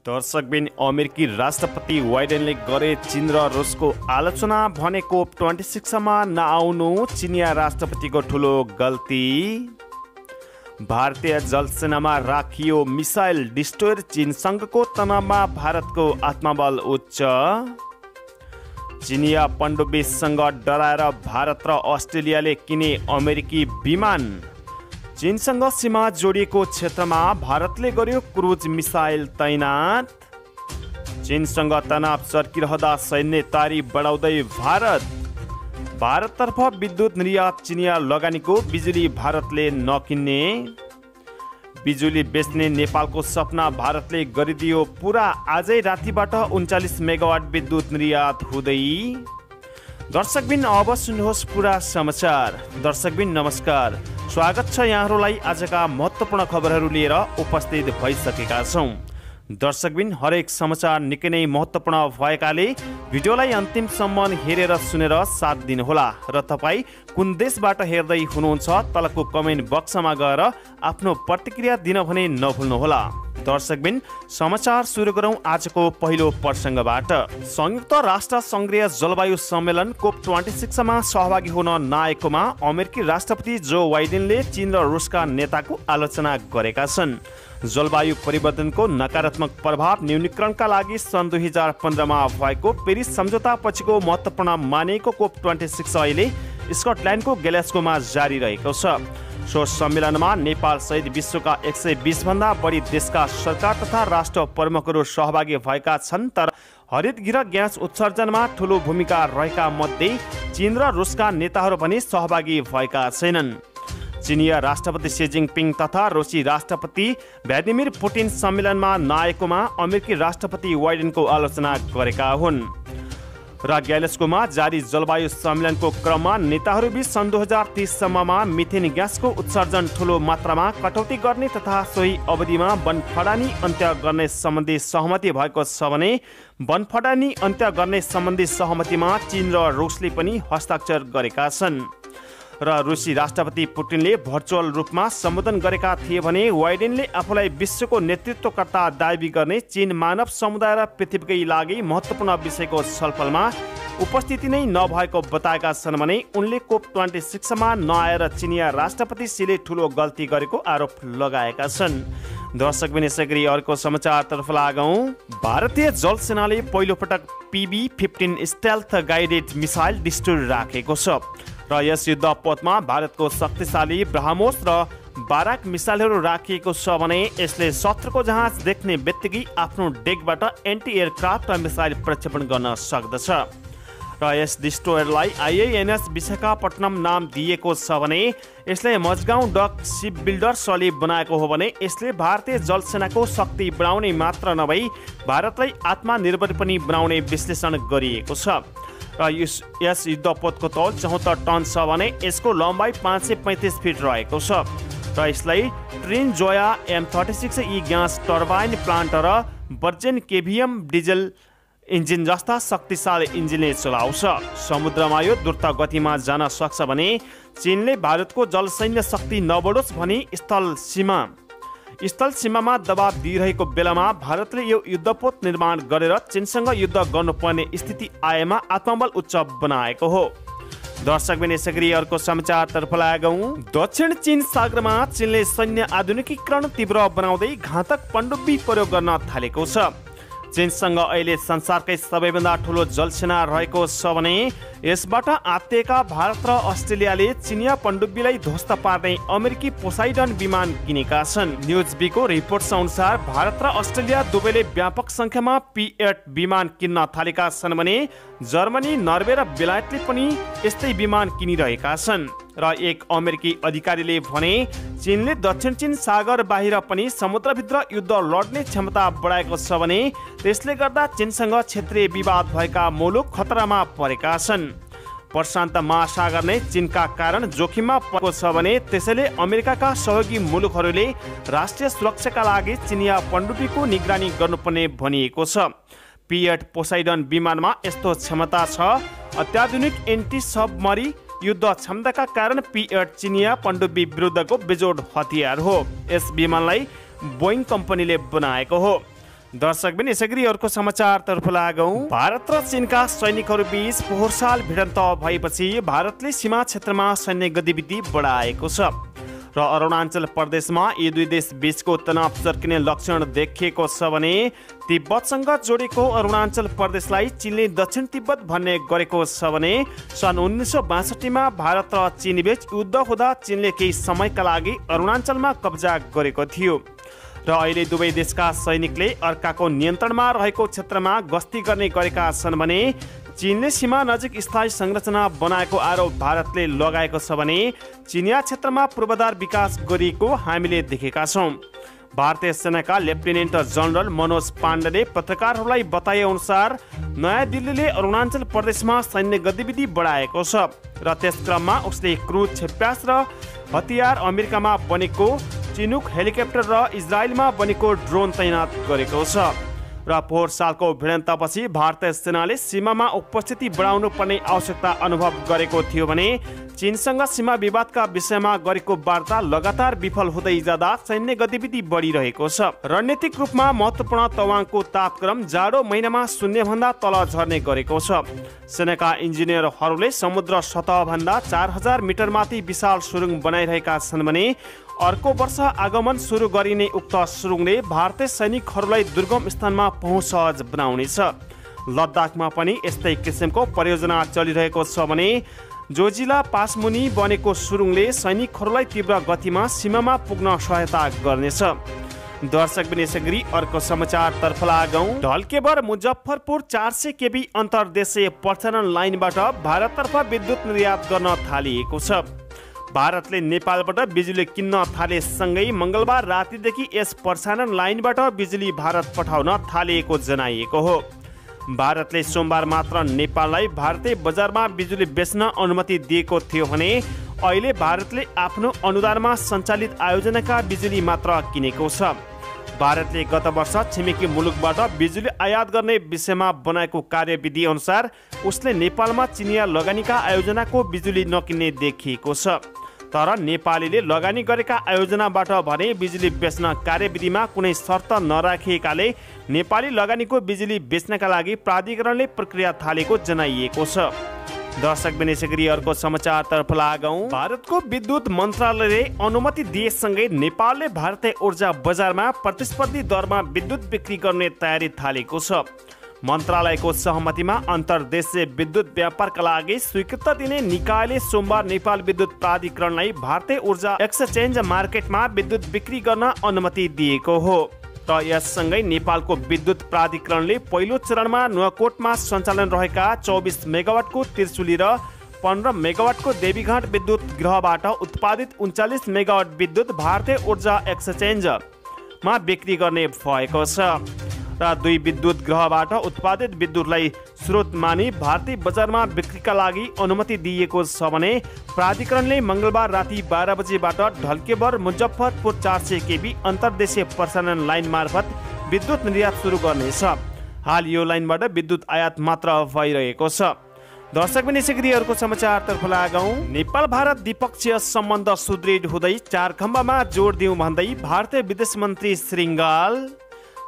दर्शकबिन अमेरिकी राष्ट्रपति बाइडेनले गरे चीन र रुसको आलोचना भने COP26 मा नआउनु चिनिया राष्ट्रपतिको ठुलो गल्ती। भारतीय जलसेनामा राखियो मिसाइल डिस्ट्रोयर, चीनसँगको तनावमा भारतको आत्मबल उच्च। चिनिया पनडुब्बीसँग डराएर भारत र अस्ट्रेलियाले किने अमेरिकी विमान। चीनसँग सीमा जोडिएको क्षेत्रमा भारतले गर्यो क्रुज मिसाइल तैनात। चीनसँग तनाव चर्किरहँदा सैन्य तयारी बढाउँदै भारततर्फ विद्युत निर्यात, चिनिया लगानीको बिजुली भारतले नकिन्ने। बिजुली बेच्ने नेपालको सपना भारतले गरिदियो पुरा, आजै रातिबाट 39 मेगावाट विद्युत निर्यात हुँदै। दर्शकबिन अब सुन्नुहोस् पुरा समाचार। दर्शकबिन नमस्कार, स्वागत छ यहाँहरूलाई आजका महत्त्वपूर्ण खबरहरू लिएर उपस्थित भइसकेका छौँ। दर्शकबिन हरेक समाचार निकै नै महत्त्वपूर्ण भएकाले भिडियोलाई अन्तिमसम्म हेरेर सुनेर साथ दिनुहोला र तपाईँ कुन देशबाट हेर्दै हुनुहुन्छ तलको कमेन्ट बक्समा गएर आफ्नो प्रतिक्रिया दिन भने नभुल्नुहोला। दर्शकबिन समाचार सुरु गरौँ आजको पहिलो प्रसङ्गबाट। संयुक्त राष्ट्र सङ्घीय जलवायु सम्मेलन COP26 मा सहभागी हुन नआएकोमा अमेरिकी राष्ट्रपति जो बाइडेनले चीन र रुसका नेताको आलोचना गरेका छन्। जलवायु परिवर्तनको नकारात्मक प्रभाव न्यूनीकरणका लागि सन् 2015 मा भएको पेरिस सम्झौता पछिको महत्त्वपूर्ण मानिएको COP26 अहिले स्कटल्यान्डको ग्लास्गोमा जारी रहेको छ। सो सम्मेलनमा नेपाल सहित विश्वका 120 भन्दा बढी देशका सरकार तथा राष्ट्र प्रमुखहरू सहभागी भएका छन्। तर हरित गृह ग्यास उत्सर्जनमा ठूलो भूमिका रहेका मध्ये चीन र रुसका नेताहरू पनि सहभागी भएका छैनन्। चिनिया राष्ट्रपति सी जिनपिङ तथा रुसी राष्ट्रपति भ्लादिमिर पुटिन सम्मेलनमा नआएकोमा अमेरिकी राष्ट्रपति बाइडेनको आलोचना गरेका हुन् र ग्लास्गोमा जारी जलवायु सम्मेलनको क्रममा नेताहरूबीच सन् 2030 सम्ममा मिथेन ग्यासको उत्सर्जन ठूलो मात्रामा कटौती गर्ने तथा सोही अवधिमा वनफडानी अन्त्य गर्ने सम्बन्धी सहमति भएको छ भने वनफडानी अन्त्य गर्ने सम्बन्धी सहमतिमा चीन र रुसले पनि हस्ताक्षर गरेका छन् र रुसी राष्ट्रपति पुटिनले भर्चुअल रूपमा सम्बोधन गरेका थिए भने बाइडेनले आफूलाई विश्वको नेतृत्वकर्ता दाबी गर्ने चीन मानव समुदाय र पृथ्वीकै लागि महत्त्वपूर्ण विषयको छलफलमा उपस्थिति नै नभएको बताएका छन् भने उनले COP26 मा नआएर चिनिया राष्ट्रपति सीले ठूलो गल्ती गरेको आरोप लगाएका छन्। दर्शकबिन यसैगरी अर्को समाचारतर्फ लागौँ। भारतीय जलसेनाले पहिलोपटक PB-15 stealth guided missile destroyer राखेको छ र यस युद्धपोतमा भारतको शक्तिशाली ब्रह्मोस र बाराक मिसाइलहरू राखिएको छ भने यसले शत्रुको जहाज देख्ने बित्तिकै आफ्नो डेकबाट एन्टी एयरक्राफ्ट मिसाइल प्रक्षेपण गर्न सक्दछ र यस डिस्ट्रोयरलाई IANS विशाखापट्टनम नाम दिएको छ भने यसले मजगाउँ डक सिप बिल्डर्सले बनाएको हो भने यसले भारतीय जलसेनाको शक्ति बढाउने मात्र नभई भारतलाई आत्मनिर्भर पनि बनाउने विश्लेषण गरिएको छ र यस युद्धपोतको तौल 74 टन छ भने यसको लम्बाइ 535 फिट रहेको छ र यसलाई ट्रिन Zorya M36E gas turbine plant र वर्जिन केभियम डिजल इन्जिन जस्ता शक्तिशाली इन्जिनले चलाउँछ। समुद्रमा यो द्रुत गतिमा जान सक्छ भने चीनले भारतको जलसैन्य शक्ति नबढोस् भनी स्थल सीमामा दबाब दिइरहेको बेलामा भारतले यो युद्धपोत निर्माण गरेर चीनसँग युद्ध गर्नुपर्ने स्थिति आएमा आत्मबल उच्च बनाएको हो। दर्शकबिन यसैगरी अर्को समाचारतर्फ लागौँ। दक्षिण चीन सागरमा चीनले सैन्य आधुनिकीकरण तीव्र बनाउँदै घातक पनडुब्बी प्रयोग गर्न थालेको छ। चीनसँग अहिले संसारकै सबैभन्दा ठूलो जलसेना रहेको छ भने यसबाट आत्तिएका भारत र अस्ट्रेलियाले चिनिया पनडुब्बीलाई ध्वस्त पार्ने अमेरिकी पोसाइडन विमान किनेका छन्। न्युजबीको रिपोर्ट्स अनुसार भारत र अस्ट्रेलिया दुवैले व्यापक संख्यामा P-8 विमान किन्न थालेका छन् भने जर्मनी, नर्वे र बेलायतले पनि यस्तै विमान किनिरहेका छन् र एक अमेरिकी अधिकारीले भने चीनले दक्षिण चीन सागर बाहिर पनि समुद्रभित्र युद्ध लड्ने क्षमता बढाएको छ भने त्यसले गर्दा चीनसँग क्षेत्रीय विवाद भएका मुलुक खतरामा परेका छन्। प्रशान्त महासागर नै चीनका कारण जोखिममा परेको छ भने त्यसैले अमेरिकाका सहयोगी मुलुकहरूले राष्ट्रिय सुरक्षाका लागि चिनिया पनडुब्बीको निगरानी गर्नुपर्ने भनिएको छ। P-8 पोसाइडन विमानमा यस्तो क्षमता छ। अत्याधुनिक एन्टी सबमरी युद्ध क्षमताका कारण P-8 चिनिया पनडुब्बी विरुद्धको बेजोड हतियार हो। यस विमानलाई बोइङ कम्पनीले बनाएको हो। दर्शकबिन यसैगरी अर्को समाचारतर्फ लागौं। भारत र चीनका सैनिकहरू बीच पोहोर साल भिडन्त भएपछि भारतले सीमा क्षेत्रमा सैन्य गतिविधि बढाएको छ र अरुणाञ्चल प्रदेशमा यी दुई देश बीचको तनाव चर्किने लक्षण देखिएको छ भने तिब्बतसँग जोडेको अरुणाञ्चल प्रदेशलाई चीनले दक्षिण तिब्बत भन्ने गरेको छ भने सन् 1962 मा भारत र चीन बीच युद्ध हुँदा चीनले केही समयका लागि अरुणाञ्चलमा कब्जा गरेको थियो र अहिले दुवै देशका सैनिकले अर्काको नियन्त्रणमा रहेको क्षेत्रमा गस्ती गर्ने गरेका छन् भने चीनले सीमा नजिक स्थायी संरचना बनाएको आरोप भारतले लगाएको छ भने चीनिया क्षेत्रमा पूर्वाधार विकास गरिएको हामीले देखेका छौँ। भारतीय सेनाका लेफ्टिनेन्ट जनरल मनोज पाण्डेले पत्रकारहरूलाई बताए अनुसार नयाँ दिल्लीले अरुणाञ्चल प्रदेशमा सैन्य गतिविधि बढाएको छ र त्यस क्रममा उसले क्रुज क्षेप्यास र हतियार अमेरिकामा बनेको चिनुक हेलिकप्टर र इजरायलमा बनेको ड्रोन तैनात गरेको छ र पोहोर सालको भिडन्तपछि भारतीय सेनाले सीमामा उपस्थिति बढाउनु पर्ने आवश्यकता अनुभव गरेको थियो भने चीनसँग सीमा विवादका विषयमा गरेको वार्ता लगातार विफल हुँदै जाँदा सैन्य गतिविधि बढिरहेको छ। रणनीतिक रूपमा महत्त्वपूर्ण तवाङको तापक्रम जाडो महिनामा 0 भन्दा तल झर्ने गरेको छ। सेनाका इन्जिनियरहरूले समुद्र सतहभन्दा 4000 मिटर माथि विशाल सुरुङ बनाइरहेका छन् भने अर्को वर्ष आगमन सुरु गरिने उक्त सुरुङले भारतीय सैनिकहरूलाई दुर्गम स्थानमा पहुँच सहज बनाउनेछ। लद्दाखमा पनि यस्तै किसिमको परियोजना चलिरहेको छ भने जोजिला पासमुनि बनेको सुरुङले सैनिकहरूलाई तीव्र गतिमा सीमामा पुग्न सहायता गर्नेछ। दर्शकबिन यसैगरी अर्को समाचारतर्फ लागौं। ढल्केबर मुजफ्फरपुर 400 केबी अन्तर्देशीय प्रसारण लाइनबाट भारततर्फ विद्युत निर्यात गर्न थालिएको छ। भारतले नेपालबाट बिजुली किन्न थालेसँगै मङ्गलबार रातिदेखि यस प्रसारण लाइनबाट बिजुली भारत पठाउन थालिएको जनाइएको हो। भारतले सोमबार मात्र नेपाललाई भारतीय बजारमा बिजुली बेच्न अनुमति दिएको थियो भने अहिले भारतले आफ्नो अनुदानमा सञ्चालित आयोजनाका बिजुली मात्र किनेको छ। भारतले गत वर्ष छिमेकी मुलुकबाट बिजुली आयात गर्ने विषयमा बनाएको कार्यविधि अनुसार उसले नेपालमा चिनिया लगानीका आयोजनाको बिजुली नकिन्ने देखिएको छ। तर नेपालीले लगानी गरेका आयोजनाबाट भने बिजुली बेच्न कार्यविधिमा कुनै शर्त नराखिएकाले नेपाली लगानीको बिजुली बेच्नका लागि प्राधिकरणले प्रक्रिया थालेको जनाइएको छ। दर्शकबिन यसैगरी अर्को समाचारतर्फ लागौं। भारतको विद्युत मन्त्रालयले अनुमति दिएसँगै नेपालले भारतीय ऊर्जा बजारमा प्रतिस्पर्धी दरमा विद्युत बिक्री गर्ने तयारी थालेको छ। मन्त्रालयको सहमतिमा अन्तर्देशीय विद्युत व्यापारका लागि स्वीकृति दिने निकायले सोमबार नेपाल विद्युत प्राधिकरणलाई भारतीय ऊर्जा एक्सचेन्ज मार्केटमा विद्युत बिक्री गर्न अनुमति दिएको हो र यससँगै नेपालको विद्युत प्राधिकरणले पहिलो चरणमा नुवाकोटमा सञ्चालन रहेका 24 मेगावाटको त्रिशुली र 15 मेगावाटको देवीघाट विद्युत गृहबाट उत्पादित 39 मेगावाट विद्युत भारतीय ऊर्जा एक्सचेन्जमा बिक्री गर्ने भएको छ र दुई विद्युत गृहबाट उत्पादित विद्युतलाई स्रोत मानी भारतीय बजारमा बिक्रीका लागि अनुमति दिएको छ भने प्राधिकरणले मङ्गलबार राति 12 बजेबाट ढल्केबर मुजफ्फरपुर 400 केबी अन्तर्देशीय प्रसारण लाइन मार्फत विद्युत निर्यात सुरु गर्नेछ। हाल यो लाइनबाट विद्युत आयात मात्र भइरहेको छ। दर्शकबिन यसैगरी अर्को समाचारतर्फ लागौं। नेपाल भारत द्विपक्षीय सम्बन्ध सुदृढ हुँदै चार खम्बामा जोड दिउँ भन्दै भारतीय विदेश मन्त्री श्रृङ्गाल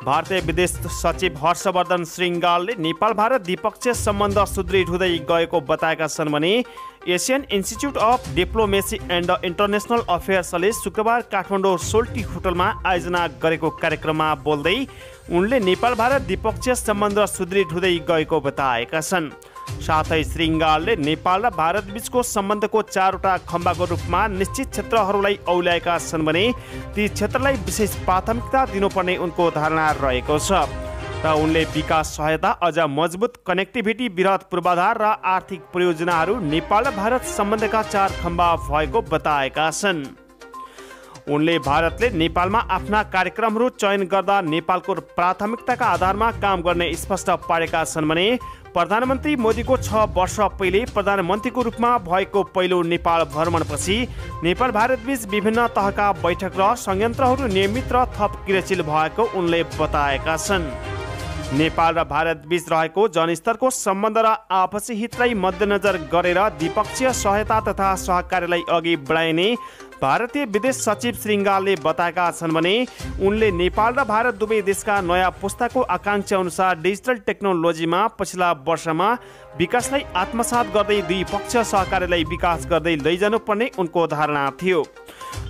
भारतीय विदेश सचिव हर्षवर्धन श्रृङ्गालले नेपाल भारत द्विपक्षीय सम्बन्ध सुदृढ हुँदै गएको बताएका छन् भने Asian institute of diplomacy and international अफेयर्सले शुक्रबार काठमाडौँ सोल्टी होटलमा आयोजना गरेको कार्यक्रममा बोल्दै उनले नेपाल भारत द्विपक्षीय सम्बन्ध सुदृढ हुँदै गएको बताएका छन्। साथै श्रृङ्गालले नेपाल र भारत बीचको सम्बन्धको चारवटा खम्बाको रूपमा निश्चित क्षेत्रहरूलाई औल्याएका छन् भने ती क्षेत्रलाई विशेष प्राथमिकता दिनुपर्ने उनको धारणा रहेको छ र उनले विकास सहायता अझ मजबुत कनेक्टिभिटी वृहत पूर्वाधार र आर्थिक परियोजनाहरू नेपाल र भारत सम्बन्धका चार खम्बा भएको बताएका छन्। उनले भारतले नेपालमा आफ्ना कार्यक्रमहरू चयन गर्दा नेपालको प्राथमिकताका आधारमा काम गर्ने स्पष्ट पारेका छन् भने प्रधानमन्त्री मोदीको 6 वर्ष पहिले प्रधानमन्त्रीको रूपमा भएको पहिलो नेपाल भ्रमणपछि नेपाल भारत बीच विभिन्न तहका बैठक र संयन्त्रहरू नियमित र थप क्रियाशील भएको उनले बताएका छन्। नेपाल र भारत बीच रहेको जनस्तरको सम्बन्ध र आपसी हितलाई मध्यनजर गरेर द्विपक्षीय सहायता तथा सहकार्यलाई अघि बढाइने भारतीय विदेश सचिव श्रृङ्गालले बताएका छन् भने उनले नेपाल र भारत दुवै देशका नयाँ पुस्ताको आकाङ्क्षा अनुसार डिजिटल टेक्नोलोजीमा पछिल्ला वर्षमा विकासलाई आत्मसात गर्दै द्विपक्षीय सहकार्यलाई विकास गर्दै लैजानुपर्ने उनको धारणा थियो।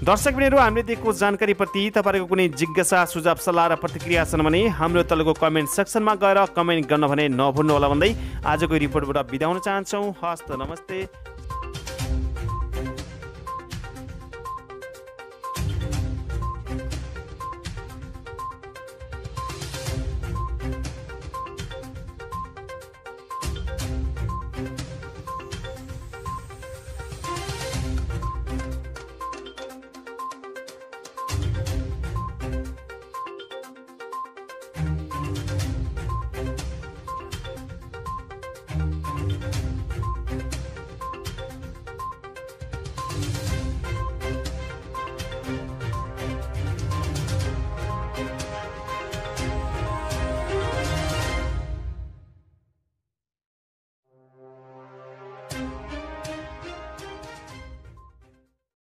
दर्शकबिनहरू, हामीले दिएको जानकारीप्रति तपाईँहरूको कुनै जिज्ञासा सुझाव सल्लाह र प्रतिक्रिया छन् भने हाम्रो तलको कमेन्ट सेक्सनमा गएर कमेन्ट गर्न भने नभुल्नुहोला भन्दै आजको रिपोर्टबाट बिदा हुन चाहन्छौँ। हस्त नमस्ते।